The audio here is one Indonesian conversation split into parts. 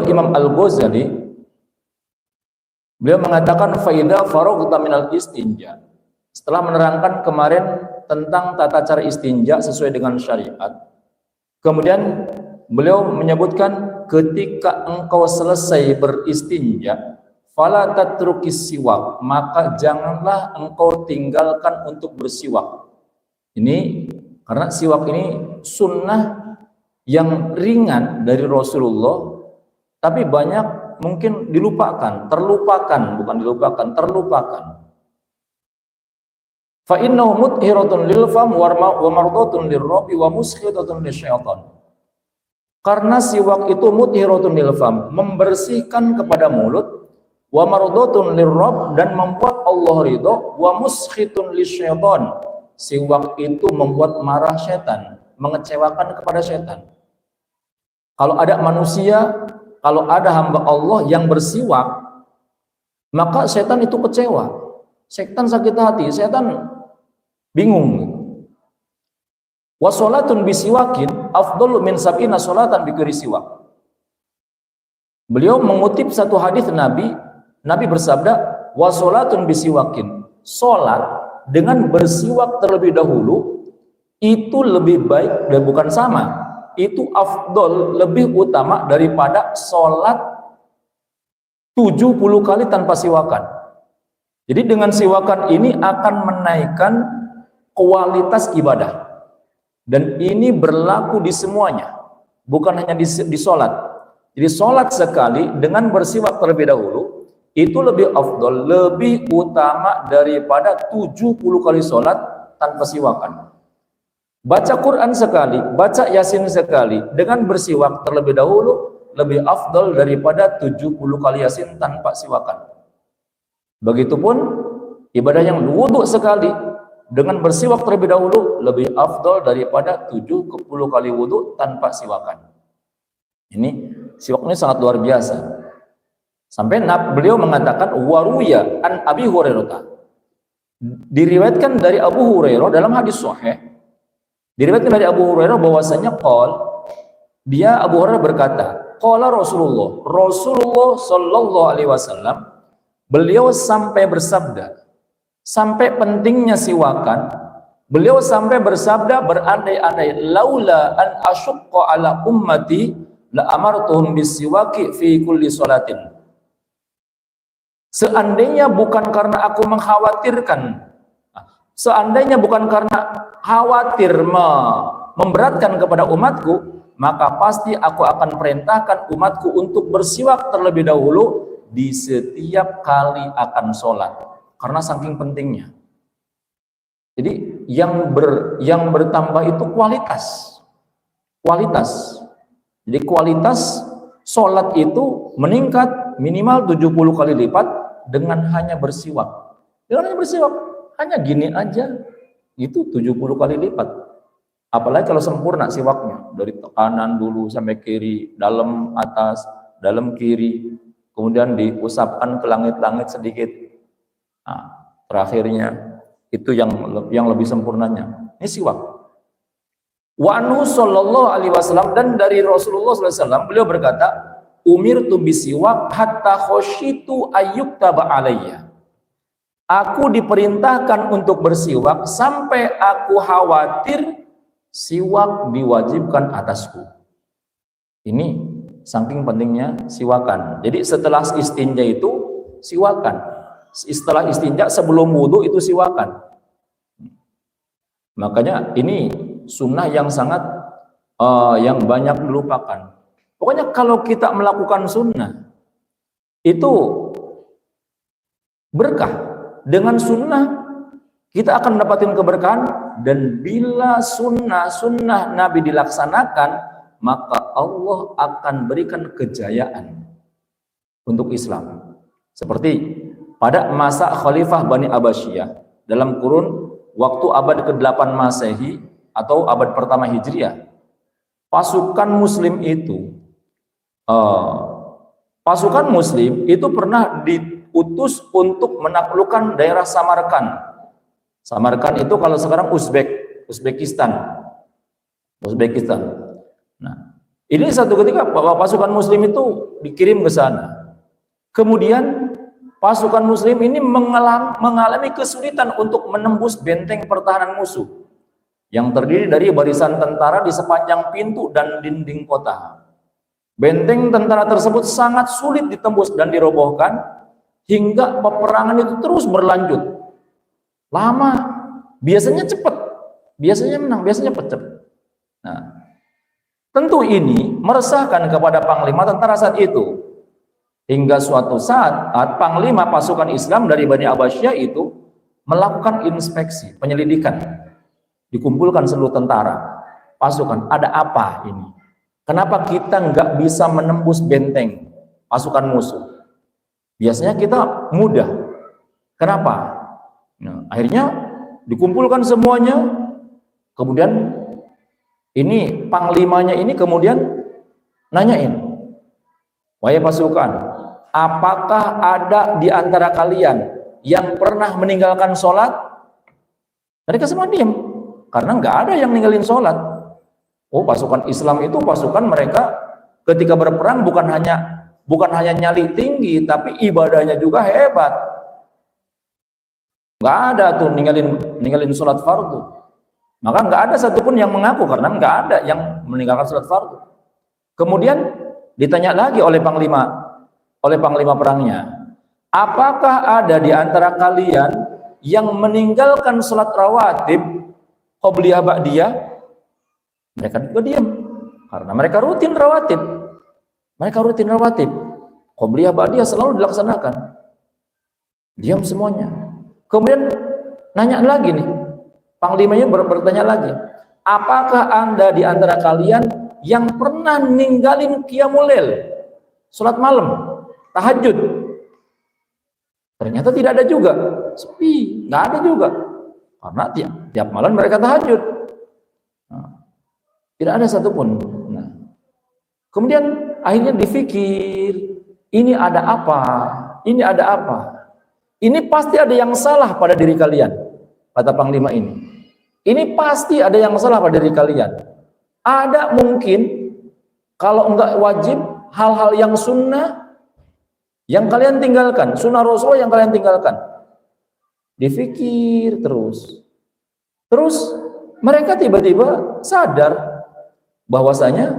Imam Al-Ghazali, beliau mengatakan faida faraghta minal istinja. Setelah menerangkan kemarin tentang tata cara istinja sesuai dengan syariat, kemudian beliau menyebutkan ketika engkau selesai beristinja, fala tatrukis siwak, maka janganlah engkau tinggalkan untuk bersiwak. Ini karena siwak ini sunnah yang ringan dari Rasulullah, tapi banyak mungkin dilupakan, terlupakan. Fa innahu muthiratun lil fam wa mardatun lirrabi wa muskhitatun lisyaitan. Karena siwak itu muthiratun lil fam, membersihkan kepada mulut, wa mardatun lirrab, dan membuat Allah ridha, wa muskhitun lisyaitan. Siwak itu membuat marah setan, mengecewakan kepada setan. Kalau ada manusia, kalau ada hamba Allah yang bersiwak, maka setan itu kecewa. Setan sakit hati, setan bingung. Wa sholatun bisiwakin afdalu min sab'ina sholatan bighairi siwak. Beliau mengutip satu hadis Nabi bersabda, wa sholatun bisiwakin, sholat dengan bersiwak terlebih dahulu itu lebih baik, dan bukan sama, itu afdol, lebih utama daripada sholat 70 kali tanpa siwakan. Jadi dengan siwakan ini akan menaikkan kualitas ibadah, dan ini berlaku di semuanya, bukan hanya di sholat. Jadi sholat sekali dengan bersiwak terlebih dahulu itu lebih afdol, lebih utama daripada 70 kali sholat tanpa siwakan. Baca Quran sekali, baca Yasin sekali dengan bersiwak terlebih dahulu lebih afdol daripada 70 kali Yasin tanpa siwakan. Begitupun ibadah yang wudu sekali dengan bersiwak terlebih dahulu lebih afdol daripada 70 kali wudu tanpa siwakan. Ini siwak ini sangat luar biasa. Sampai beliau mengatakan waruya an Abi Hurairah. Diriwayatkan dari Abu Hurairah dalam hadis sahih. Diriwayatkan dari Abu Hurairah bahwasanya dia Abu Hurairah berkata, qala Rasulullah sallallahu alaihi wasallam, beliau sampai bersabda, sampai pentingnya siwakan, beliau sampai bersabda berandai-andai, laula an asyqa ala ummati la amartuhum bisiwaki fi kulli salatin. Seandainya bukan karena aku mengkhawatirkan, seandainya bukan karena khawatir memberatkan kepada umatku, maka pasti aku akan perintahkan umatku untuk bersiwak terlebih dahulu di setiap kali akan sholat, karena saking pentingnya. Jadi yang bertambah itu kualitas. Jadi kualitas sholat itu meningkat minimal 70 kali lipat dengan hanya bersiwak. Hanya gini aja itu 70 kali lipat. Apalagi kalau sempurna siwaknya, dari kanan dulu sampai kiri, dalam atas, dalam kiri, kemudian diusapkan ke langit-langit sedikit. Nah, terakhirnya itu yang lebih sempurnanya. Ini siwak. Wa anhu sallallahu alaihi wasallam, dan dari Rasulullah sallallahu alaihi wasallam beliau berkata, umirtu bisiwak hatta khosyitu ayyuktaba alayya. Aku diperintahkan untuk bersiwak sampai aku khawatir siwak diwajibkan atasku. Ini saking pentingnya siwakan. Jadi setelah istinja itu siwakan. Setelah istinja sebelum wudu itu siwakan. Makanya ini sunnah yang sangat yang banyak dilupakan. Pokoknya kalau kita melakukan sunnah itu berkah. Dengan sunnah kita akan mendapatkan keberkahan, dan bila sunnah Nabi dilaksanakan, maka Allah akan berikan kejayaan untuk Islam. Seperti pada masa Khalifah Bani Abbasiyah dalam kurun waktu abad ke-8 Masehi atau abad pertama Hijriah, pasukan Muslim itu pernah diutus untuk menaklukkan daerah Samarkand. Samarkand itu kalau sekarang Uzbekistan. Nah, Ini satu ketika bahwa pasukan muslim itu dikirim ke sana. Kemudian pasukan muslim ini mengalami kesulitan untuk menembus benteng pertahanan musuh yang terdiri dari barisan tentara di sepanjang pintu dan dinding kota. Benteng tentara tersebut sangat sulit ditembus dan dirobohkan hingga peperangan itu terus berlanjut. Lama, biasanya cepat, biasanya menang, biasanya cepat. Nah, tentu ini meresahkan kepada panglima tentara saat itu. Hingga suatu saat panglima pasukan Islam dari Bani Abbasiyah itu melakukan inspeksi, penyelidikan. Dikumpulkan seluruh tentara, pasukan, ada apa ini? Kenapa kita nggak bisa menembus benteng pasukan musuh? Biasanya kita mudah. Kenapa? Nah, akhirnya dikumpulkan semuanya, kemudian ini panglimanya ini kemudian nanyain, wahai pasukan, apakah ada di antara kalian yang pernah meninggalkan sholat? Mereka semua diam, karena nggak ada yang ninggalin sholat. Oh, pasukan Islam itu pasukan mereka ketika berperang bukan hanya nyali tinggi, tapi ibadahnya juga hebat. Nggak ada tuh ninggalin sholat fardu. Maka nggak ada satupun yang mengaku, karena nggak ada yang meninggalkan sholat fardu. Kemudian ditanya lagi oleh panglima perangnya, apakah ada di antara kalian yang meninggalkan sholat rawatib qobliyah ba'diyah? Mereka juga diam, karena mereka rutin rawatib. Qobliyah ba'diyah selalu dilaksanakan. Diam semuanya. Kemudian nanya lagi nih, panglimanya bertanya lagi, apakah Anda di antara kalian yang pernah ninggalin qiyamul lail, sholat malam, tahajud? Ternyata tidak ada juga, sepi, nggak ada juga, karena tiap malam mereka tahajud. Nah, tidak ada satupun. Nah, kemudian akhirnya dipikir, ini ada apa? Ini ada apa? Ini pasti ada yang salah pada diri kalian, kata panglima ini. Ini pasti ada yang salah pada diri kalian. Ada mungkin, kalau enggak wajib, hal-hal yang sunnah yang kalian tinggalkan, sunnah Rasul yang kalian tinggalkan. Dipikir terus mereka tiba-tiba sadar bahwasanya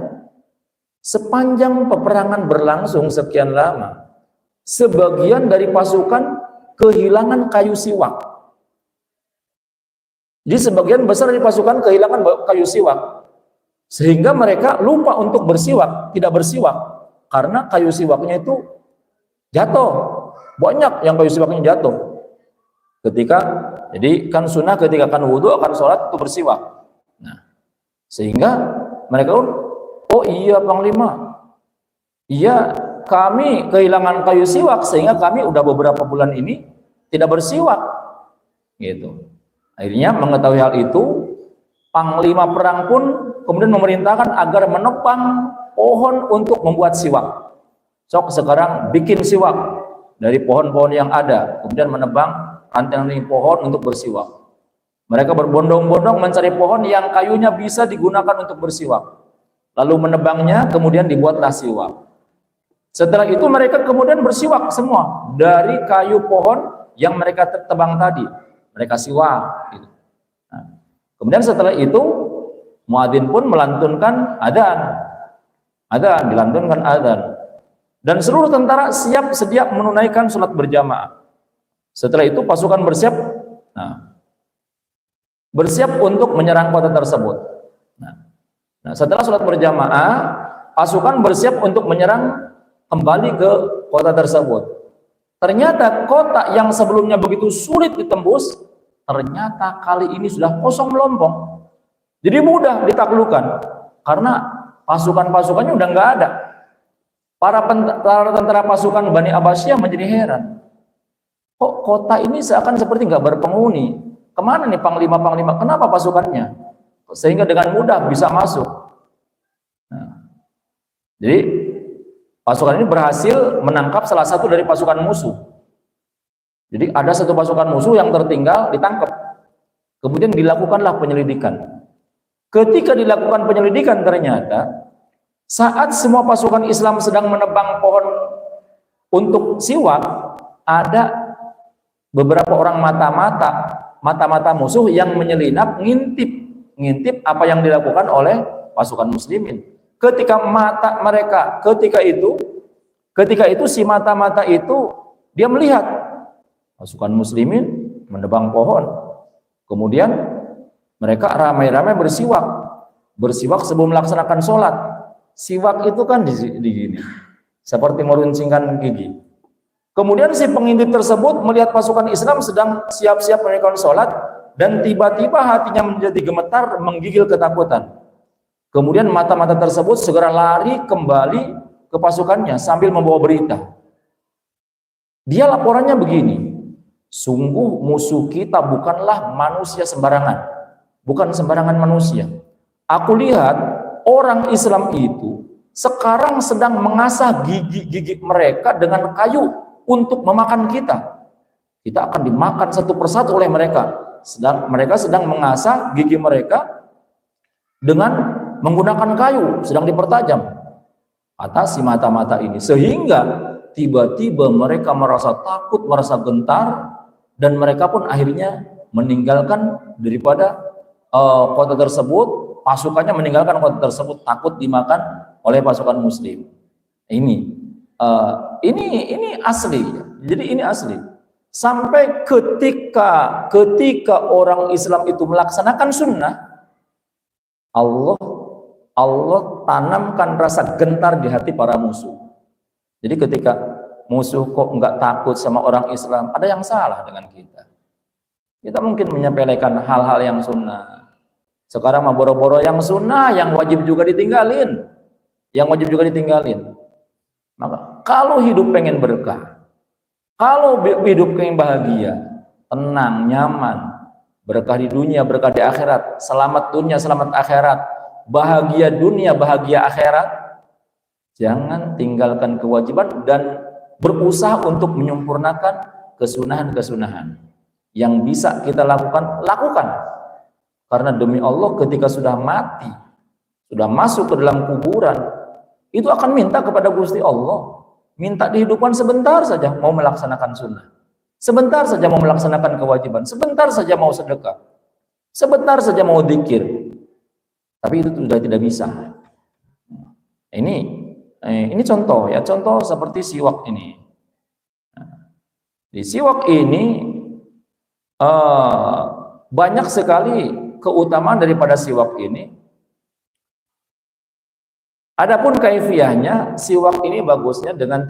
sepanjang peperangan berlangsung sekian lama, sebagian dari pasukan kehilangan kayu siwak. Jadi sebagian besar dari pasukan kehilangan kayu siwak, sehingga mereka lupa untuk tidak bersiwak, karena kayu siwaknya itu jatuh. Banyak yang kayu siwaknya jatuh. Jadi kan sunnah ketika akan wudhu, akan sholat itu bersiwak. Nah, sehingga mereka oh iya panglima, iya kami kehilangan kayu siwak sehingga kami udah beberapa bulan ini tidak bersiwak, gitu. Akhirnya mengetahui hal itu, panglima perang pun kemudian memerintahkan agar menebang pohon untuk membuat siwak. Sok sekarang bikin siwak dari pohon-pohon yang ada, kemudian menebang ranting-ranting pohon untuk bersiwak. Mereka berbondong-bondong mencari pohon yang kayunya bisa digunakan untuk bersiwak. Lalu menebangnya, kemudian dibuatlah siwak. Setelah itu mereka kemudian bersiwak semua dari kayu pohon yang mereka tebang tadi. Mereka siwak. Gitu. Nah, kemudian setelah itu muadzin pun melantunkan adzan, dilantunkan adzan. Dan seluruh tentara siap sedia menunaikan sholat berjamaah. Setelah itu pasukan bersiap untuk menyerang kota tersebut. Nah, setelah sholat berjamaah, pasukan bersiap untuk menyerang kembali ke kota tersebut. Ternyata kota yang sebelumnya begitu sulit ditembus, ternyata kali ini sudah kosong melompong. Jadi mudah ditaklukkan, karena pasukan-pasukannya udah nggak ada. Para tentara pasukan Bani Abbasiyah menjadi heran. Kok kota ini seakan seperti nggak berpenghuni? Kemana nih panglima-panglima? Kenapa pasukannya? Sehingga dengan mudah bisa masuk. Nah, jadi pasukan ini berhasil menangkap salah satu dari pasukan musuh. Jadi ada satu pasukan musuh yang tertinggal, ditangkap. Kemudian dilakukanlah penyelidikan. Ketika dilakukan penyelidikan, ternyata Saat semua pasukan Islam sedang menebang pohon untuk siwak, ada beberapa orang mata-mata musuh yang menyelinap ngintip apa yang dilakukan oleh pasukan muslimin. Ketika itu si mata-mata itu dia melihat pasukan muslimin menebang pohon. Kemudian mereka ramai-ramai bersiwak sebelum melaksanakan sholat. Siwak itu kan di gini, seperti meruncingkan gigi. Kemudian si pengintip tersebut melihat pasukan Islam sedang siap-siap menunaikan sholat, dan tiba-tiba hatinya menjadi gemetar, menggigil ketakutan. Kemudian mata-mata tersebut segera lari kembali ke pasukannya sambil membawa berita. Dia laporannya begini, sungguh musuh kita bukanlah manusia sembarangan, bukan sembarangan manusia. Aku lihat orang Islam itu sekarang sedang mengasah gigi mereka dengan kayu untuk memakan kita. Kita akan dimakan satu persatu oleh mereka. Mereka sedang mengasah gigi mereka dengan menggunakan kayu, sedang dipertajam. Kata si mata-mata ini, sehingga tiba-tiba mereka merasa takut, merasa gentar, dan mereka pun akhirnya meninggalkan daripada kota tersebut. Pasukannya meninggalkan kota tersebut, takut dimakan oleh pasukan muslim. Ini asli. Jadi ini asli. Sampai ketika orang Islam itu melaksanakan sunnah, Allah tanamkan rasa gentar di hati para musuh. Jadi ketika musuh kok enggak takut sama orang Islam, ada yang salah dengan kita. Kita mungkin menyepelekan hal-hal yang sunnah. Sekarang mah boro-boro yang sunnah, yang wajib juga ditinggalin. Maka kalau hidup pengen berkah, kalau hidup pengen bahagia, tenang, nyaman, berkah di dunia, berkah di akhirat, selamat dunia, selamat akhirat, bahagia dunia, bahagia akhirat, jangan tinggalkan kewajiban dan berusaha untuk menyempurnakan kesunahan-kesunahan yang bisa kita lakukan. Karena demi Allah ketika sudah mati, sudah masuk ke dalam kuburan, itu akan minta kepada Gusti Allah, minta dihidupkan sebentar saja mau melaksanakan sunnah, sebentar saja mau melaksanakan kewajiban, sebentar saja mau sedekah, sebentar saja mau dzikir. Tapi itu sudah tidak bisa. Ini contoh ya, contoh seperti siwak ini. Di siwak ini banyak sekali keutamaan daripada siwak ini. Adapun kaifiyahnya, siwak ini bagusnya dengan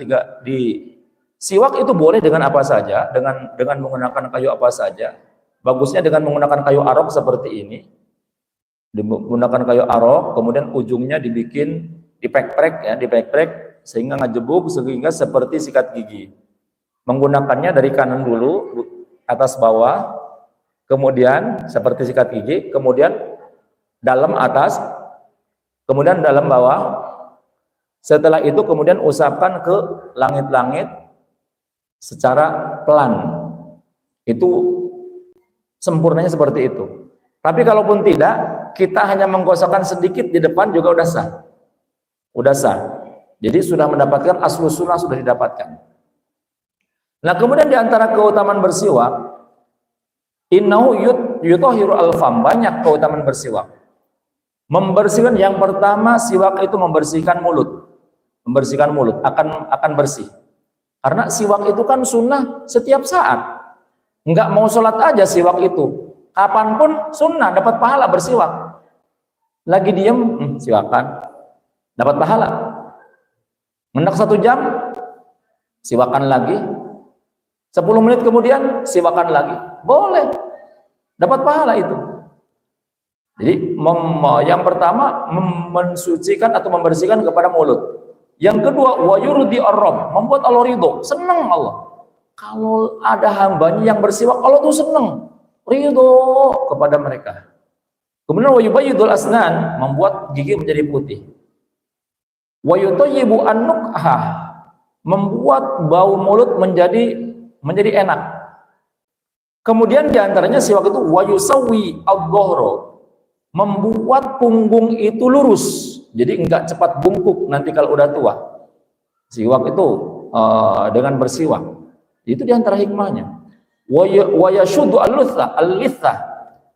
siwak itu boleh dengan apa saja, dengan menggunakan kayu apa saja. Bagusnya dengan menggunakan kayu arok seperti ini. Menggunakan kayu arok, kemudian ujungnya dibikin dipek-prek sehingga ngejebuk sehingga seperti sikat gigi. Menggunakannya dari kanan dulu, atas bawah, kemudian seperti sikat gigi, kemudian dalam atas, kemudian dalam bawah. Setelah itu kemudian usapkan ke langit-langit secara pelan. Itu sempurnanya seperti itu. Tapi kalaupun tidak, kita hanya menggosokkan sedikit di depan juga udah sah. Udah sah. Jadi sudah mendapatkan aslus sunnah, sudah didapatkan. Nah, kemudian di antara keutamaan bersiwak, innahu yutahhiru al-fam, banyak keutamaan bersiwak. Membersihkan, yang pertama siwak itu membersihkan mulut. Membersihkan mulut akan bersih. Karena siwak itu kan sunnah setiap saat. Enggak mau sholat aja siwak itu. Kapanpun sunnah, dapat pahala bersiwak. Lagi diem, siwakan, dapat pahala. Mendak 1 jam, siwakan lagi. 10 menit kemudian siwakan lagi, boleh, dapat pahala itu. Jadi yang pertama mensucikan atau membersihkan kepada mulut. Yang kedua, wa yurdi ar-rabb, membuat Allah ridho, senang Allah. Kalau ada hambanya yang bersiwak, Allah tuh senang, ridho kepada mereka. Kemudian wa yubayyidul asnan, membuat gigi menjadi putih. Wa yutayyibu an-nuqha, membuat bau mulut menjadi enak. Kemudian diantaranya siwak itu wa yusawwi ad-dhahra, membuat punggung itu lurus. Jadi enggak cepat bungkuk nanti kalau udah tua. Siwak itu dengan bersiwak. Itu diantara hikmahnya. Wa yashuddu al-litha.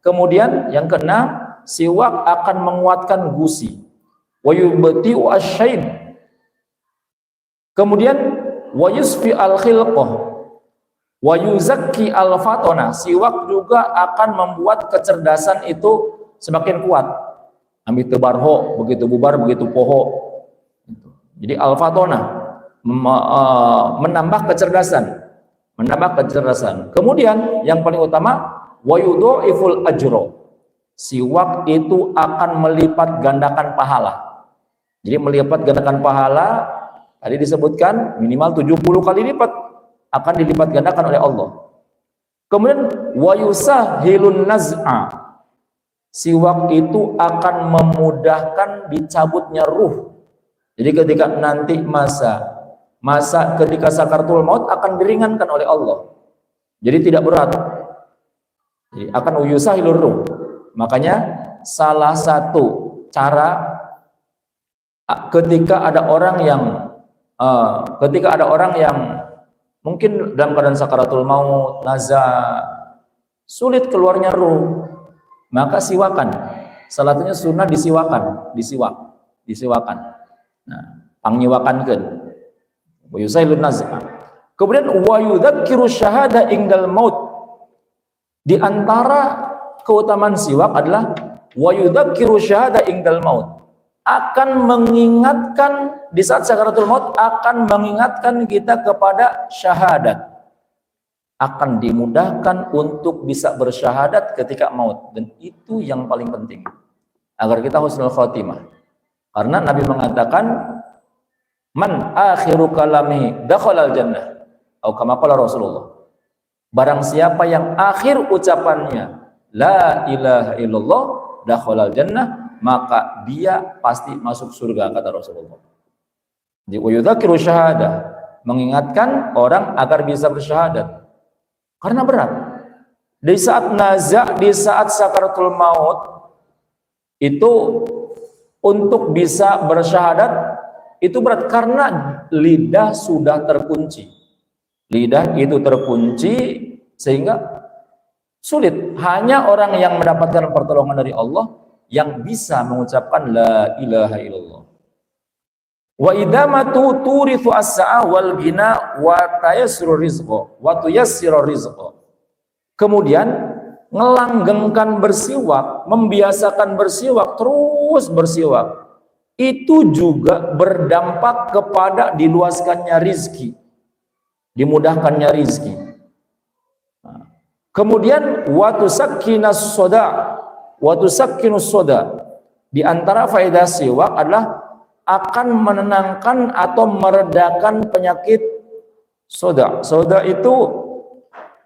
Kemudian yang keenam, siwak akan menguatkan gusi. Wa yubti'u asy-syaib. Kemudian wa yusfi al-khilqah. Wa yuzakki al-fatona. Siwak juga akan membuat kecerdasan itu semakin kuat. Amit tebarho, begitu bubar begitu poho. Jadi al-fatona menambah kecerdasan, Kemudian yang paling utama, wa yudha'iful ajro. Siwak itu akan melipat gandakan pahala. Jadi melipat gandakan pahala tadi disebutkan minimal 70 kali lipat akan dilipat gandakan oleh Allah. Kemudian wa yusahhilun naz'a. Siwak itu akan memudahkan dicabutnya ruh. Jadi ketika nanti masa ketika sakaratul maut akan diringankan oleh Allah. Jadi tidak berat. Jadi akan yusahhilur ruh. Makanya salah satu cara ketika ada orang yang mungkin dalam keadaan sakaratul maut, naza, sulit keluarnya ruh, maka siwakan. Salah satunya sunnah disiwakan. Nah, pangyiwakankeun. Wa yusailun naz'a. Kemudian wa yudzakiru syahada ingdal maut. Di antara keutamaan siwak adalah wa yudzakiru syahada ingdal maut. Akan mengingatkan di saat sakaratul maut, akan mengingatkan kita kepada syahadat. Akan dimudahkan untuk bisa bersyahadat ketika maut, dan itu yang paling penting agar kita husnul khotimah. Karena Nabi mengatakan man akhiru kalami dakhalal jannah, atau kama qala Rasulullah. Barang siapa yang akhir ucapannya la ilaha illallah dakhalal jannah, maka dia pasti masuk surga, kata Rasulullah. Jadi wa yudzakiru syahadah, mengingatkan orang agar bisa bersyahadat. Karena berat. Di saat naza, di saat sakaratul maut, itu untuk bisa bersyahadat itu berat karena lidah sudah terkunci. Lidah itu terkunci sehingga sulit. Hanya orang yang mendapatkan pertolongan dari Allah yang bisa mengucapkan la ilaha illallah. Wa idamatu turithu as-sa'a wal ghina wa tayassiru rizqa wa tuyassiru rizqa. Kemudian ngelanggengkan bersiwak, membiasakan bersiwak, terus bersiwak. Itu juga berdampak kepada diluaskannya rizki, dimudahkannya rizki. Kemudian wa tusakkinus soda, wa tusakkinus soda. Di antara faedah siwak adalah akan menenangkan atau meredakan penyakit soda. Soda itu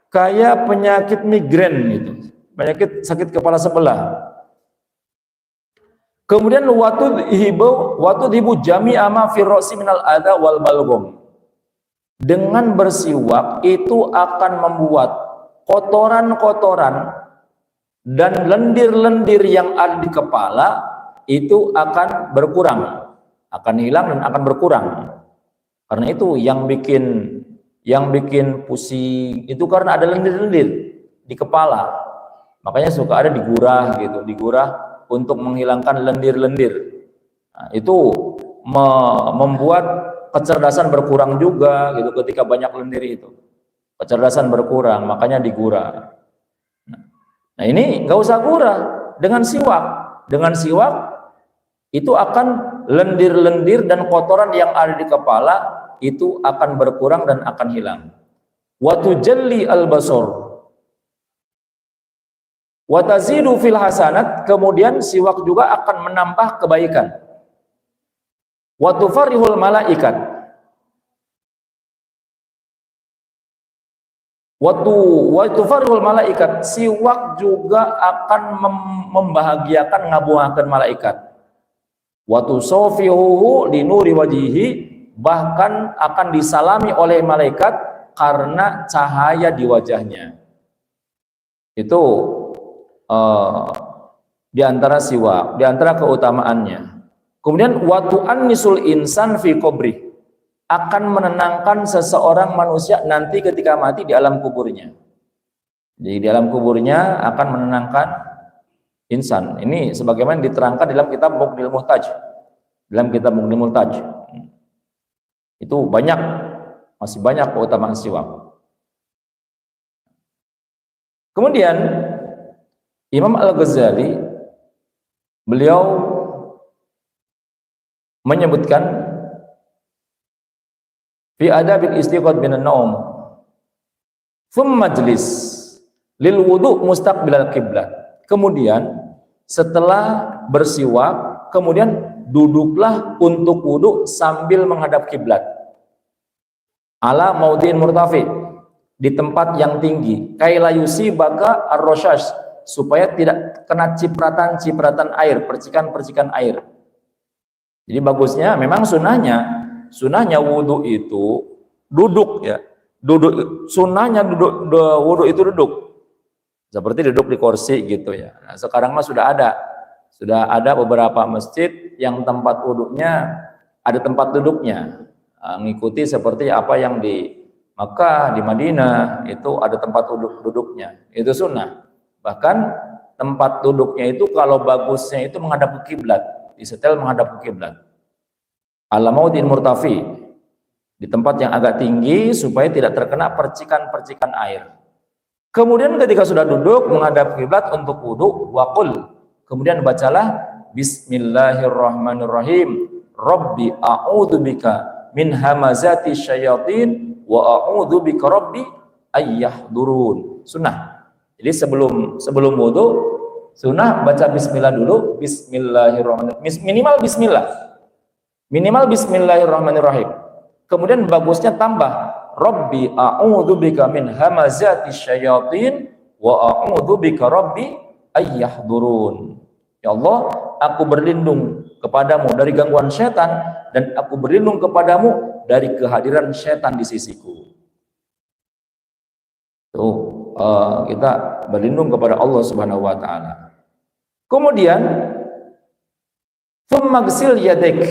kayak penyakit migrain gitu, penyakit sakit kepala sebelah. Kemudian waktu hibu jami ama firrosi minal adha wal balgom. Dengan bersiwak itu akan membuat kotoran-kotoran dan lendir-lendir yang ada di kepala itu akan berkurang. Akan hilang dan akan berkurang. Karena itu yang bikin pusing itu karena ada lendir-lendir di kepala. Makanya suka ada digurah gitu, digurah untuk menghilangkan lendir-lendir. Nah, itu membuat kecerdasan berkurang juga gitu ketika banyak lendir itu. Kecerdasan berkurang, makanya digurah. Nah, ini nggak usah gurah dengan siwak. Dengan siwak itu akan lendir-lendir dan kotoran yang ada di kepala itu akan berkurang dan akan hilang. Wa tujalli al-basar wa tazidu fil hasanat. Kemudian siwak juga akan menambah kebaikan. Wa tufarihul malaikat. Wa tufarihul malaikat. Siwak juga akan membahagiakan, ngabuahakeun malaikat. Wa tusafihuhu li nuri wajihi, bahkan akan disalami oleh malaikat karena cahaya di wajahnya. Itu di antara siwak, di antara keutamaannya. Kemudian watu'an nisul insan fi qabri, akan menenangkan seseorang manusia nanti ketika mati di alam kuburnya. Jadi di alam kuburnya akan menenangkan insan. Ini sebagaimana diterangkan dalam kitab Mughnil Muhtaj. Dalam kitab Mughnil Muhtaj. Itu banyak, masih banyak keutamaan siwak. Kemudian Imam Al-Ghazali beliau menyebutkan fi adabil istiqad minan naum thumma majlis lil wudu mustaqbilal qiblat. Kemudian setelah bersiwak, kemudian duduklah untuk wudu sambil menghadap kiblat. Ala maudin murtafi, di tempat yang tinggi. Kaila yusibaka ar-rashash, supaya tidak kena cipratan-cipratan air, percikan-percikan air. Jadi bagusnya memang sunahnya wudu itu duduk ya. Sunahnya wudu itu duduk. Seperti duduk di kursi gitu ya. Nah, sekarang mah sudah ada beberapa masjid yang tempat wuduknya ada tempat duduknya. Mengikuti seperti apa yang di Makkah, di Madinah itu ada tempat duduknya. Itu sunnah. Bahkan tempat duduknya itu kalau bagusnya itu menghadap ke kiblat, disetel menghadap ke kiblat. Al-maudin murtafi, di tempat yang agak tinggi supaya tidak terkena percikan-percikan air. Kemudian ketika sudah duduk menghadap kiblat untuk wudu, waqul, kemudian bacalah Bismillahirrahmanirrahim. Rabbi a'udzubika min hamazati syayatin wa a'udzubika rabbi ayyahdurun. Sunnah. Jadi sebelum wudu sunnah baca bismillah dulu, bismillahirrahmanirrahim. Minimal bismillahirrahmanirrahim. Kemudian bagusnya tambah Rabbi a'udzubika min hamazati syayatin wa a'udzubika rabbi ayyahdurun. Ya Allah, aku berlindung kepadamu dari gangguan setan dan aku berlindung kepadamu dari kehadiran setan di sisiku. Tuh, kita berlindung kepada Allah Subhanahu wa taala. Kemudian tsummaghsil yadik.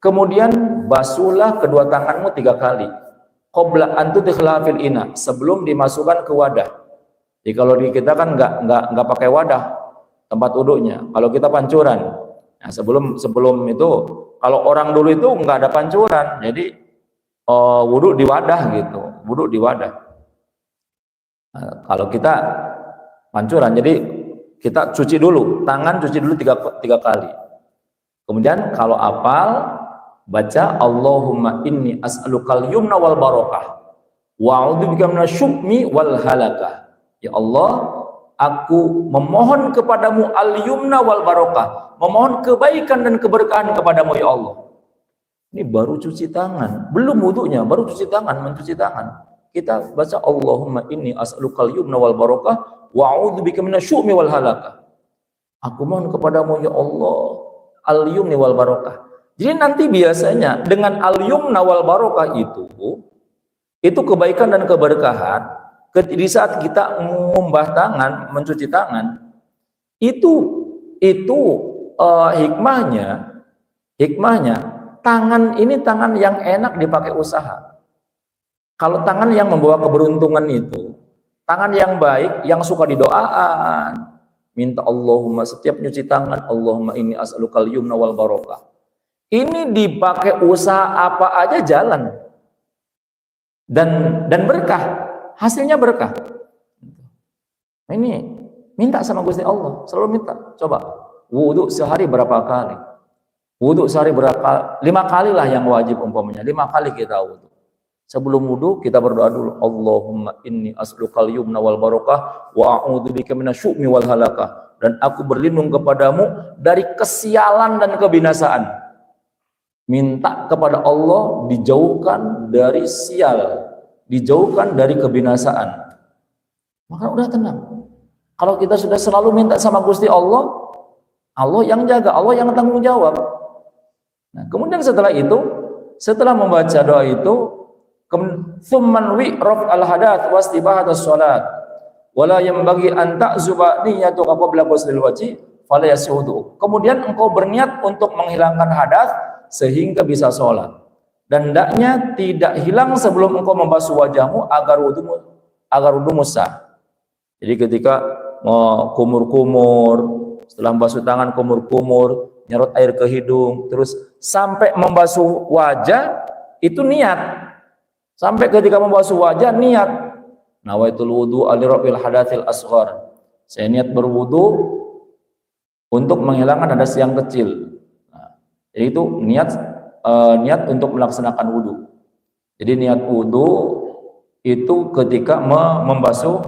Kemudian basuhlah kedua tanganmu 3 kali. Qabla an tudkhila fil ina, sebelum dimasukkan ke wadah. Jadi kalau di kita kan enggak pakai wadah tempat wuduknya. Kalau kita pancuran. Nah, sebelum itu kalau orang dulu itu enggak ada pancuran. Jadi wuduk di wadah gitu. Wuduk di wadah. Nah, kalau kita pancuran, jadi kita cuci dulu, tangan cuci dulu 3 kali. Kemudian kalau apal baca Allahumma inni as'alukal yumna wal barakah wa a'udzubika minasyukmi wal halakah. Ya Allah, aku memohon kepadamu al-yumna wal barakah, memohon kebaikan dan keberkahan kepadamu ya Allah. Ini baru cuci tangan, belum wudunya, baru cuci tangan, mencuci tangan. Kita baca Allahumma inni as'alukal yumna wal barakah wa a'udzubika minasyukmi wal halakah. Aku mohon kepadamu ya Allah al-yumni wal barakah. Jadi nanti biasanya dengan al-yumna wal barakah itu kebaikan dan keberkahan di saat kita mengumbah tangan, mencuci tangan, itu hikmahnya tangan ini tangan yang enak dipakai usaha. Kalau tangan yang membawa keberuntungan itu tangan yang baik, yang suka didoakan, minta Allahumma setiap nyuci tangan Allahumma inni as'alukal yumna wal barakah. Ini dipakai usaha apa aja jalan dan berkah, hasilnya berkah. Ini minta sama Gusti Allah, selalu minta. Coba wudu sehari berapa kali? Wudu sehari berapa? 5 kali lah yang wajib umpamanya. 5 kali kita wudu. Sebelum wudu kita berdoa dulu. Allahumma inni as'alukal yumna wal barakah wa a'udzubika minasyukmi wal halakah. Dan aku berlindung kepadamu dari kesialan dan kebinasaan. Minta kepada Allah dijauhkan dari sial, dijauhkan dari kebinasaan. Maka udah tenang. Kalau kita sudah selalu minta sama Gusti Allah, Allah yang jaga, Allah yang tanggung jawab. Nah, kemudian setelah itu, setelah membaca doa itu, tsumman wi raf al hadath wastibahat as-salat wala yanbaghi an ta'zuba niyyatuka qabla ghuslil wajhi fala yasihu wudu. Kemudian engkau berniat untuk menghilangkan hadas sehingga bisa sholat. Dan hendaknya tidak hilang sebelum engkau membasuh wajahmu agar wudumu sah. Jadi ketika mau kumur-kumur, setelah membasuh tangan kumur-kumur, nyerot air ke hidung, terus sampai membasuh wajah itu niat. Sampai ketika membasuh wajah niat. Nawaitul wudu alirafil hadatsil asghar. Saya niat berwudu untuk menghilangkan hadas yang kecil. Nah, jadi itu niat untuk melaksanakan wudu. Jadi niat wudu itu ketika membasuh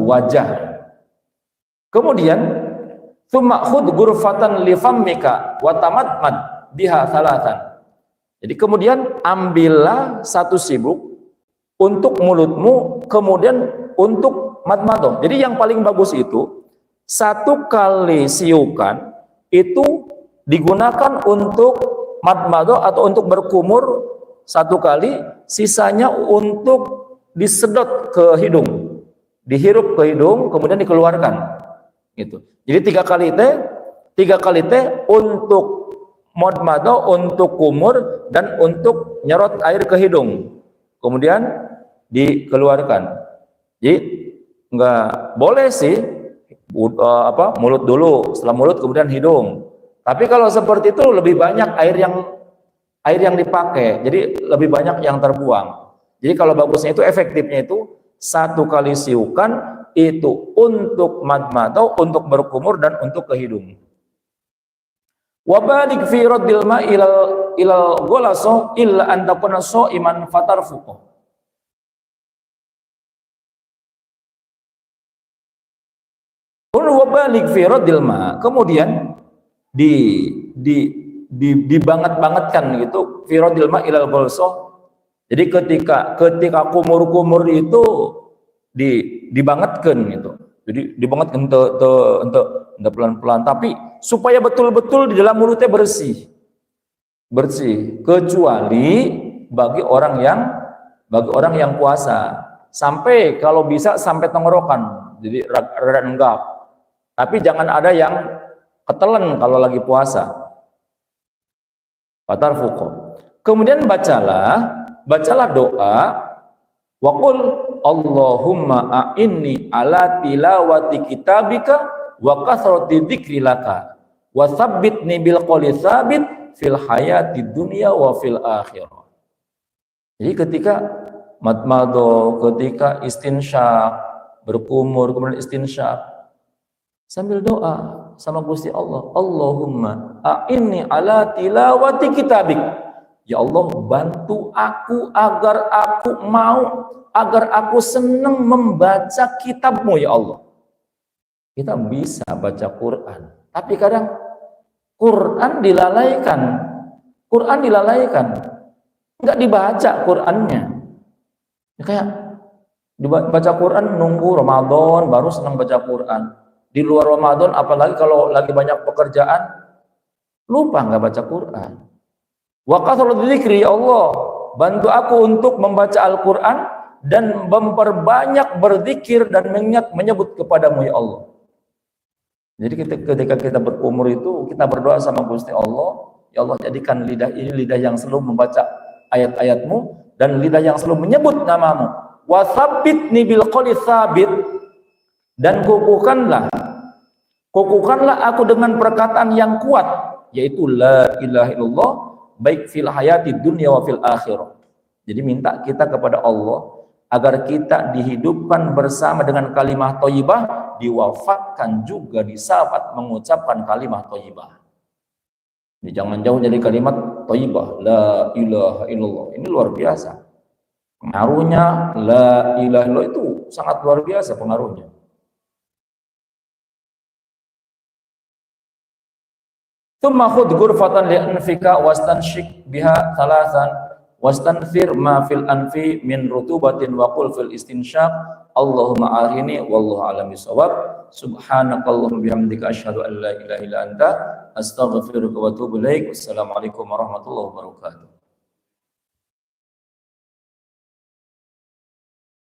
wajah. Kemudian tsumma khudh ghurfatan li fammika wa tamatmad biha salatan. Jadi kemudian ambillah satu sibuk untuk mulutmu, kemudian untuk madmadah. Jadi yang paling bagus itu satu kali siukan itu digunakan untuk madmadah atau untuk berkumur satu kali, sisanya untuk disedot ke hidung, dihirup ke hidung, kemudian dikeluarkan. Gitu. Jadi tiga kali teh untuk madmadah, untuk kumur, dan untuk nyerot air ke hidung, kemudian dikeluarkan. Jadi nggak boleh sih mulut dulu, setelah mulut kemudian hidung. Tapi kalau seperti itu lebih banyak air yang dipakai, jadi lebih banyak yang terbuang. Jadi kalau bagusnya itu efektifnya itu satu kali siukan itu untuk madmadah, untuk berkumur, dan untuk ke hidung. Wa balik fi raddil ma ilal ghulaso illa an takuna sha'iman fatarfuqu. Wa balik fi raddil ma, kemudian dibanget-bangetkan gitu fi raddil ma ilal ghulaso. Jadi ketika kumur-kumur itu dibangetkan gitu. Jadi dibangetkan untuk pelan-pelan, tapi supaya betul-betul di dalam mulutnya bersih, kecuali bagi orang yang puasa, sampai kalau bisa sampai tenggorokan, jadi rada enggak. Tapi jangan ada yang ketelan kalau lagi puasa. Fatarfuqu. Kemudian bacalah doa. Wa qul Allahumma a'inni ala tilawati kitabika wa kathrati dzikri laka wa tsabbitni bil qawli tsabit fil hayati dunya wa fil akhirah. Jadi ketika madmadah, ketika istinsyak, berkumur, kemudian istinsyak, sambil doa sama Gusti Allah, Allahumma a'inni ala tilawati kitabik. Ya Allah, bantu aku agar aku senang membaca kitab-Mu ya Allah. Kita bisa baca Quran, tapi kadang Quran dilalaikan, nggak dibaca Qurannya. Ya, kayak dibaca Quran nunggu Ramadan baru senang baca Quran. Di luar Ramadan, apalagi kalau lagi banyak pekerjaan, lupa nggak baca Quran. Wa kathratu dzikri, ya Allah, bantu aku untuk membaca Al-Quran dan memperbanyak berzikir dan menyebut kepadamu ya Allah. Jadi ketika kita berumur itu, kita berdoa sama Gusti Allah, ya Allah, jadikan lidah ini lidah yang selalu membaca ayat-ayat-Mu dan lidah yang selalu menyebut nama-Mu. Wa tsabbitni bil qawli tsabit, dan kukuhkanlah aku dengan perkataan yang kuat, yaitu la ilaha illallah, baik fil hayati dunya wa fil akhirah. Jadi minta kita kepada Allah agar kita dihidupkan bersama dengan kalimah thayyibah, diwafatkan juga di saat mengucapkan kalimah thayyibah. Jadi jangan jauh dari kalimat thayyibah, la ilaha illallah. Ini luar biasa. Pengaruhnya la ilaha illallah itu sangat luar biasa pengaruhnya. Tsumma khudh ghurfatan li anfika wastanshik biha thalathan wastanfir ma fil anfi min rutubatin wa qul fil istinsyak Allahumma arini wallahu a'lam bissawab. Subhanakallahumma bihamdika asyhadu an la ilaha illa anta astaghfiruka wa atubu ilaik. Wassalamualaikum warahmatullahi wabarakatuh.